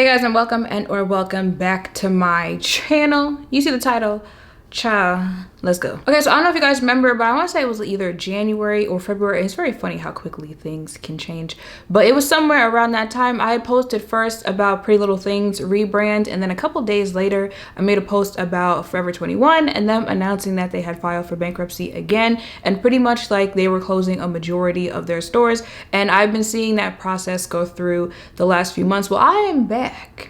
guys, and welcome back to my channel. You see the title, child, let's go. Okay, so I don't know if you guys remember, but I want to say it was either January or February. It's very funny how quickly things can change, but it was somewhere around that time. I had posted first about Pretty Little Things rebrand, and then a couple days later I made a post about Forever 21 and them announcing that they had filed for bankruptcy again, and pretty much like they were closing a majority of their stores. And I've been seeing that process go through the last few months. Well, I am back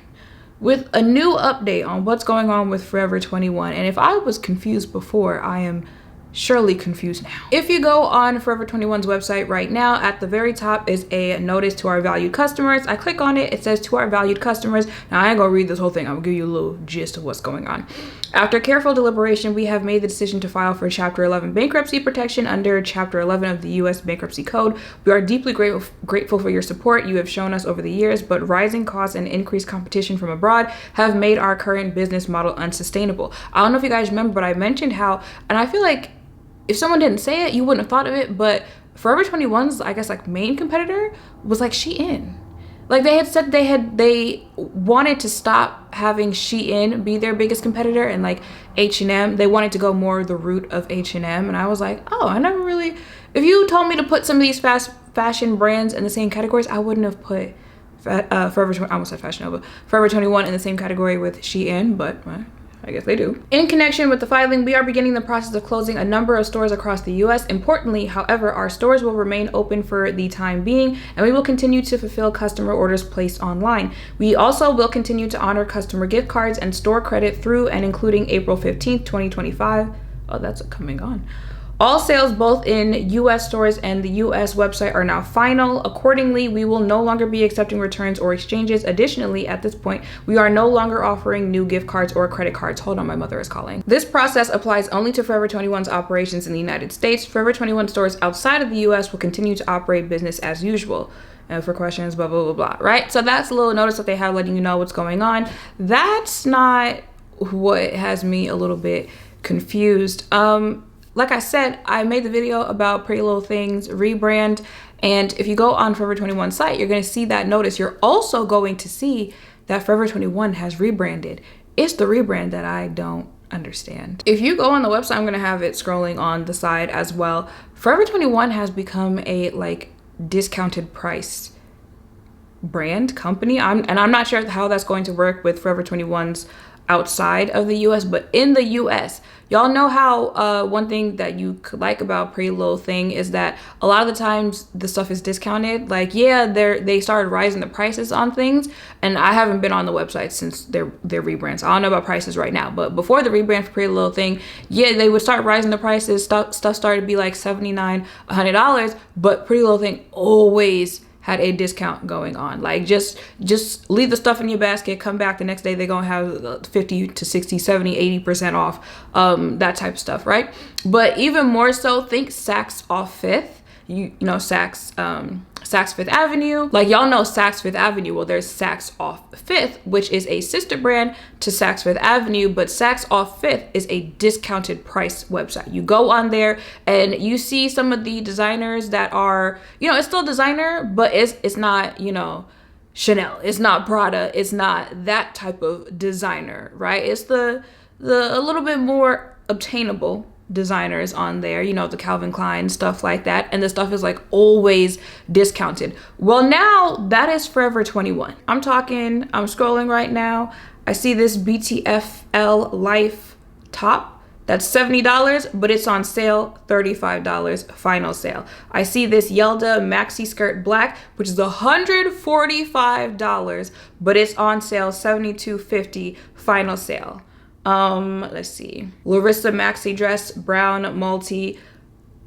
with a new update on what's going on with Forever 21. And if I was confused before, I am surely confused now. If you go on Forever 21's website right now, at the very top is a notice to our valued customers. I click on it, it says to our valued customers. Now I ain't gonna read this whole thing, I'm gonna give you a little gist of what's going on. After careful deliberation, we have made the decision to file for Chapter 11 bankruptcy protection under Chapter 11 of the U.S. Bankruptcy Code. We are deeply grateful for your support you have shown us over the years, but rising costs and increased competition from abroad have made our current business model unsustainable. I don't know if you guys remember, but I mentioned how, and I feel like if someone didn't say it, you wouldn't have thought of it, but Forever 21's, I guess, like main competitor was like Shein. Like they had said they wanted to stop having Shein be their biggest competitor, and like H&M, they wanted to go more the route of H&M. And I was like, oh, I never really, if you told me to put some of these fast fashion brands in the same categories, I wouldn't have put Forever 21 in the same category with Shein, but I guess they do. In connection with the filing, we are beginning the process of closing a number of stores across the US. Importantly, however, our stores will remain open for the time being, and we will continue to fulfill customer orders placed online. We also will continue to honor customer gift cards and store credit through and including April 15th, 2025. Oh, that's coming on. All sales both in US stores and the US website are now final. Accordingly, we will no longer be accepting returns or exchanges. Additionally, at this point, we are no longer offering new gift cards or credit cards. Hold on, my mother is calling. This process applies only to Forever 21's operations in the United States. Forever 21 stores outside of the US will continue to operate business as usual. And for questions, blah, blah, blah, blah, right? So that's a little notice that they have letting you know what's going on. That's not what has me a little bit confused. Like I said, I made the video about Pretty Little Things rebrand, and if you go on Forever 21's site, you're going to see that notice. You're also going to see that Forever 21 has rebranded. It's the rebrand that I don't understand. If you go on the website, I'm going to have it scrolling on the side as well. Forever 21 has become a like discounted price brand company. I'm not sure how that's going to work with Forever 21's outside of the US, but in the US, y'all know how one thing that you could like about Pretty Little Thing is that a lot of the times the stuff is discounted. Like, yeah, they started rising the prices on things, and I haven't been on the website since their rebrand, so I don't know about prices right now. But before the rebrand for Pretty Little Thing, yeah, they would start rising the prices. Stuff started to be like $79, $100, but Pretty Little Thing always had a discount going on. Like just leave the stuff in your basket, come back the next day, they're gonna have 50 to 60, 70, 80% off, that type of stuff, right? But even more so, think Saks off Fifth. You know Saks Fifth Avenue. Like, y'all know Saks Fifth Avenue. Well, there's Saks Off Fifth, which is a sister brand to Saks Fifth Avenue, but Saks Off Fifth is a discounted price website. You go on there and you see some of the designers that are, you know, it's still designer, but it's not, you know, Chanel, it's not Prada, it's not that type of designer, right? It's the a little bit more obtainable designers on there, you know, the Calvin Klein, stuff like that, and the stuff is like always discounted. Well, now that is Forever 21. I'm scrolling right now, I see this BTFL Life top that's $70, but it's on sale $35, final sale. I see this Yelda maxi skirt black, which is $145, but it's on sale $72.50, final sale. Let's see, Larissa maxi dress brown multi,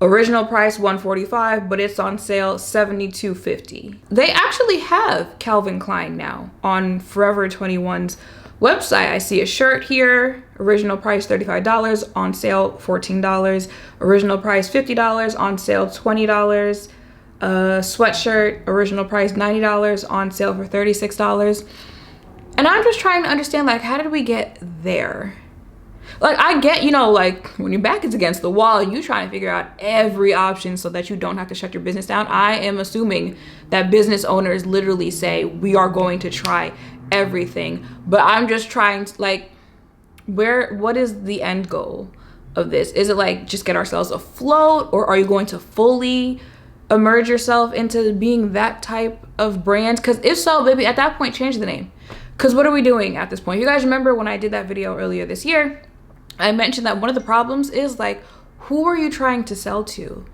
original price $145, but it's on sale $72.50. They actually have Calvin Klein now on Forever 21's website. I see a shirt here, original price $35, on sale $14, original price $50, on sale $20, sweatshirt, original price $90, on sale for $36. And I'm just trying to understand, like, how did we get there? Like, I get, you know, like when your back is against the wall, you trying to figure out every option so that you don't have to shut your business down. I am assuming that business owners literally say, we are going to try everything. But I'm just trying to, like, what is the end goal of this? Is it like just get ourselves afloat, or are you going to fully immerse yourself into being that type of brand? Because if so, maybe at that point change the name. Because what are we doing at this point? You guys remember when I did that video earlier this year, I mentioned that one of the problems is, like, who are you trying to sell to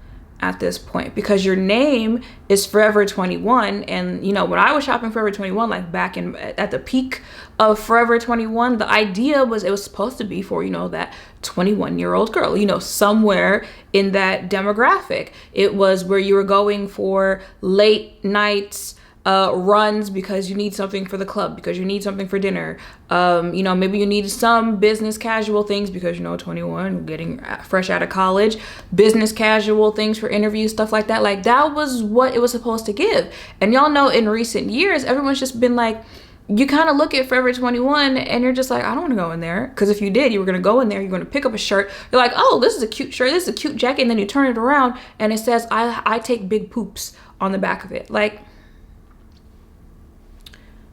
at this point? Because your name is Forever 21, and you know, when I was shopping Forever 21, like back in at the peak of Forever 21, the idea was it was supposed to be for, you know, that 21-year-old girl, you know, somewhere in that demographic. It was where you were going for late nights runs because you need something for the club, because you need something for dinner. You know, maybe you need some business casual things because, you know, 21, getting fresh out of college, business casual things for interviews, stuff like that. Like, that was what it was supposed to give. And y'all know in recent years, everyone's just been like, you kind of look at Forever 21 and you're just like, I don't want to go in there. Because if you did, you were going to go in there, you're going to pick up a shirt. You're like, oh, this is a cute shirt, this is a cute jacket. And then you turn it around and it says, I take big poops on the back of it. Like,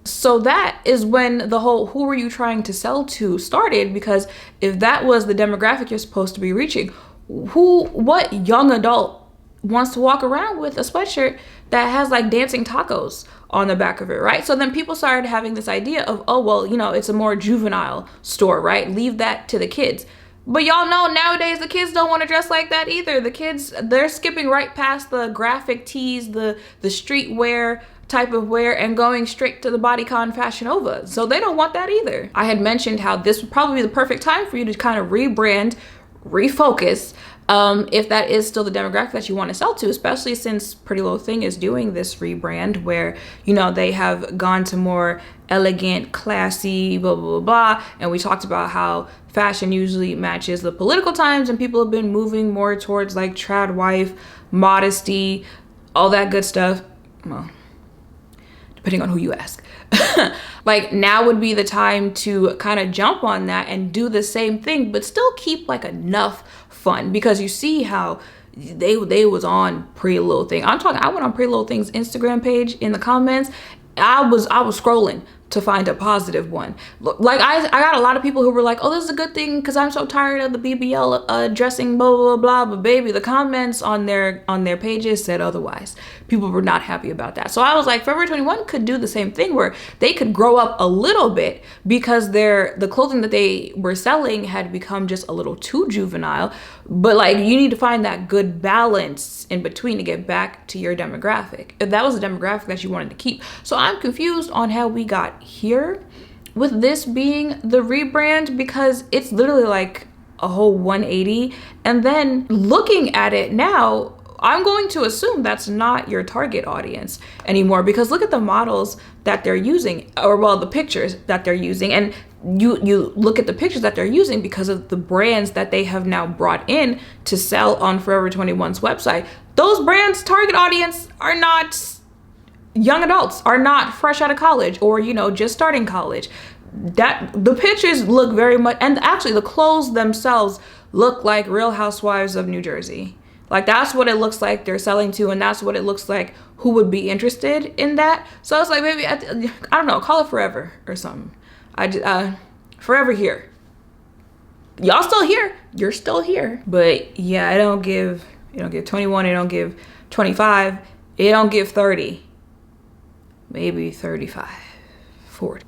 so that is when the whole who are you trying to sell to started. Because if that was the demographic you're supposed to be reaching, what young adult wants to walk around with a sweatshirt that has like dancing tacos on the back of it, right? So then people started having this idea of, oh, well, you know, it's a more juvenile store, right? Leave that to the kids. But y'all know nowadays the kids don't want to dress like that either. The kids, they're skipping right past the graphic tees, the streetwear type of wear, and going straight to the bodycon Fashion Nova. So they don't want that either. I had mentioned how this would probably be the perfect time for you to kind of rebrand, refocus, if that is still the demographic that you want to sell to, especially since Pretty Little Thing is doing this rebrand where, you know, they have gone to more elegant, classy, blah, blah, blah, blah. And we talked about how fashion usually matches the political times, and people have been moving more towards like trad wife, modesty, all that good stuff. Well, depending on who you ask. Like, now would be the time to kind of jump on that and do the same thing, but still keep like enough fun. Because you see how they was on Pretty Little Thing. I went on Pretty Little Thing's Instagram page in the comments. I was scrolling to find a positive one. Like, I got a lot of people who were like, oh, this is a good thing because I'm so tired of the BBL dressing, blah, blah, blah. But baby, the comments on their pages said otherwise. People were not happy about that. So I was like, Forever 21 could do the same thing where they could grow up a little bit because the clothing that they were selling had become just a little too juvenile. But like, you need to find that good balance in between to get back to your demographic, if that was the demographic that you wanted to keep. So I'm confused on how we got here with this being the rebrand, because it's literally like a whole 180. And then looking at it now, I'm going to assume that's not your target audience anymore, because look at the models that they're using, or well, the pictures that they're using, and you look at the pictures that they're using because of the brands that they have now brought in to sell on Forever 21's website. Those brands' target audience are not young adults, are not fresh out of college or, you know, just starting college. That the pictures look very much, and actually the clothes themselves look like Real Housewives of New Jersey. Like, that's what it looks like they're selling to, and that's what it looks like who would be interested in that. So it's like, maybe I don't know, call it Forever or something. Forever here. Y'all still here? You're still here. But yeah, it don't give 21, it don't give 25, it don't give 30. Maybe 35, 40.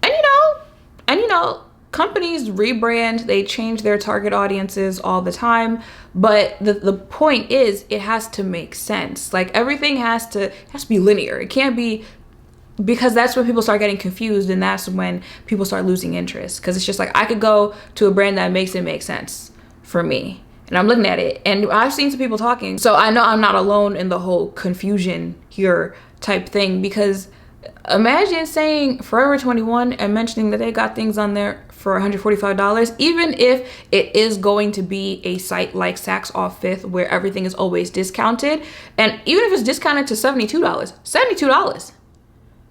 And you know, companies rebrand, they change their target audiences all the time, but the point is it has to make sense. Like, everything has to be linear. It can't be, because that's when people start getting confused, and that's when people start losing interest, because it's just like, I could go to a brand that makes it make sense for me, and I'm looking at it, and I've seen some people talking, so I know I'm not alone in the whole confusion here type thing. Because imagine saying Forever 21 and mentioning that they got things on there for $145, even if it is going to be a site like Saks Off Fifth where everything is always discounted, and even if it's discounted to $72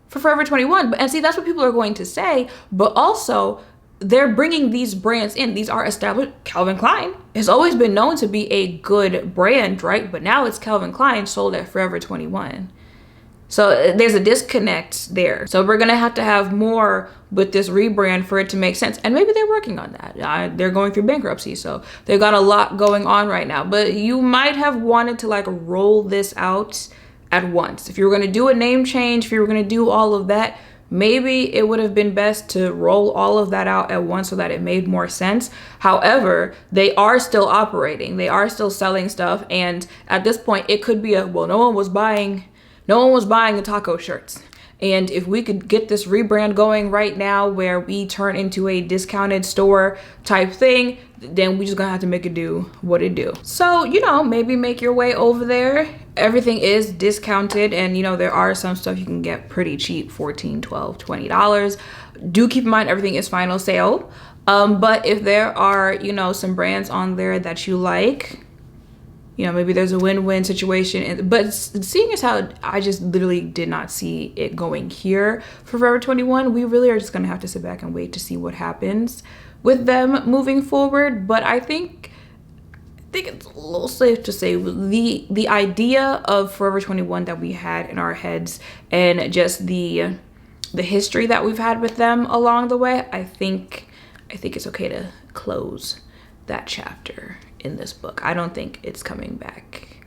for Forever 21. And see, that's what people are going to say, but also they're bringing these brands in. These are established. Calvin Klein has always been known to be a good brand, right? But now it's Calvin Klein sold at Forever 21. So there's a disconnect there. So we're gonna have to have more with this rebrand for it to make sense. And maybe they're working on that. They're going through bankruptcy, so they've got a lot going on right now. But you might have wanted to like roll this out at once. If you were gonna do a name change, if you were gonna do all of that, maybe it would have been best to roll all of that out at once so that it made more sense. However, they are still operating. They are still selling stuff. And at this point, it could be well, no one was buying the taco shirts. And if we could get this rebrand going right now where we turn into a discounted store type thing, then we just gonna have to make it do what it do. So, you know, maybe make your way over there. Everything is discounted, and you know, there are some stuff you can get pretty cheap, $14, $12, $20. Do keep in mind everything is final sale. But if there are, you know, some brands on there that you like, you know, maybe there's a win-win situation. But seeing as how I just literally did not see it going here for Forever 21, we really are just gonna have to sit back and wait to see what happens with them moving forward. But I think it's a little safe to say the idea of Forever 21 that we had in our heads and just the history that we've had with them along the way, I think it's okay to close that chapter in this book. I don't think it's coming back.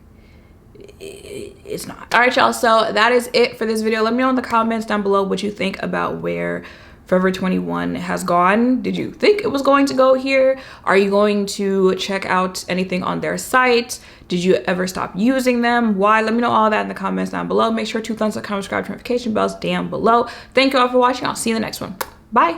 It's not. All right, y'all, so that is it for this video. Let me know in the comments down below what you think about where Forever 21 has gone. Did you think it was going to go here? Are you going to check out anything on their site? Did you ever stop using them? Why? Let me know all that in the comments down below. Make sure to thumbs up, comment, subscribe, notification bells down below. Thank you all for watching. I'll see you in the next one. Bye.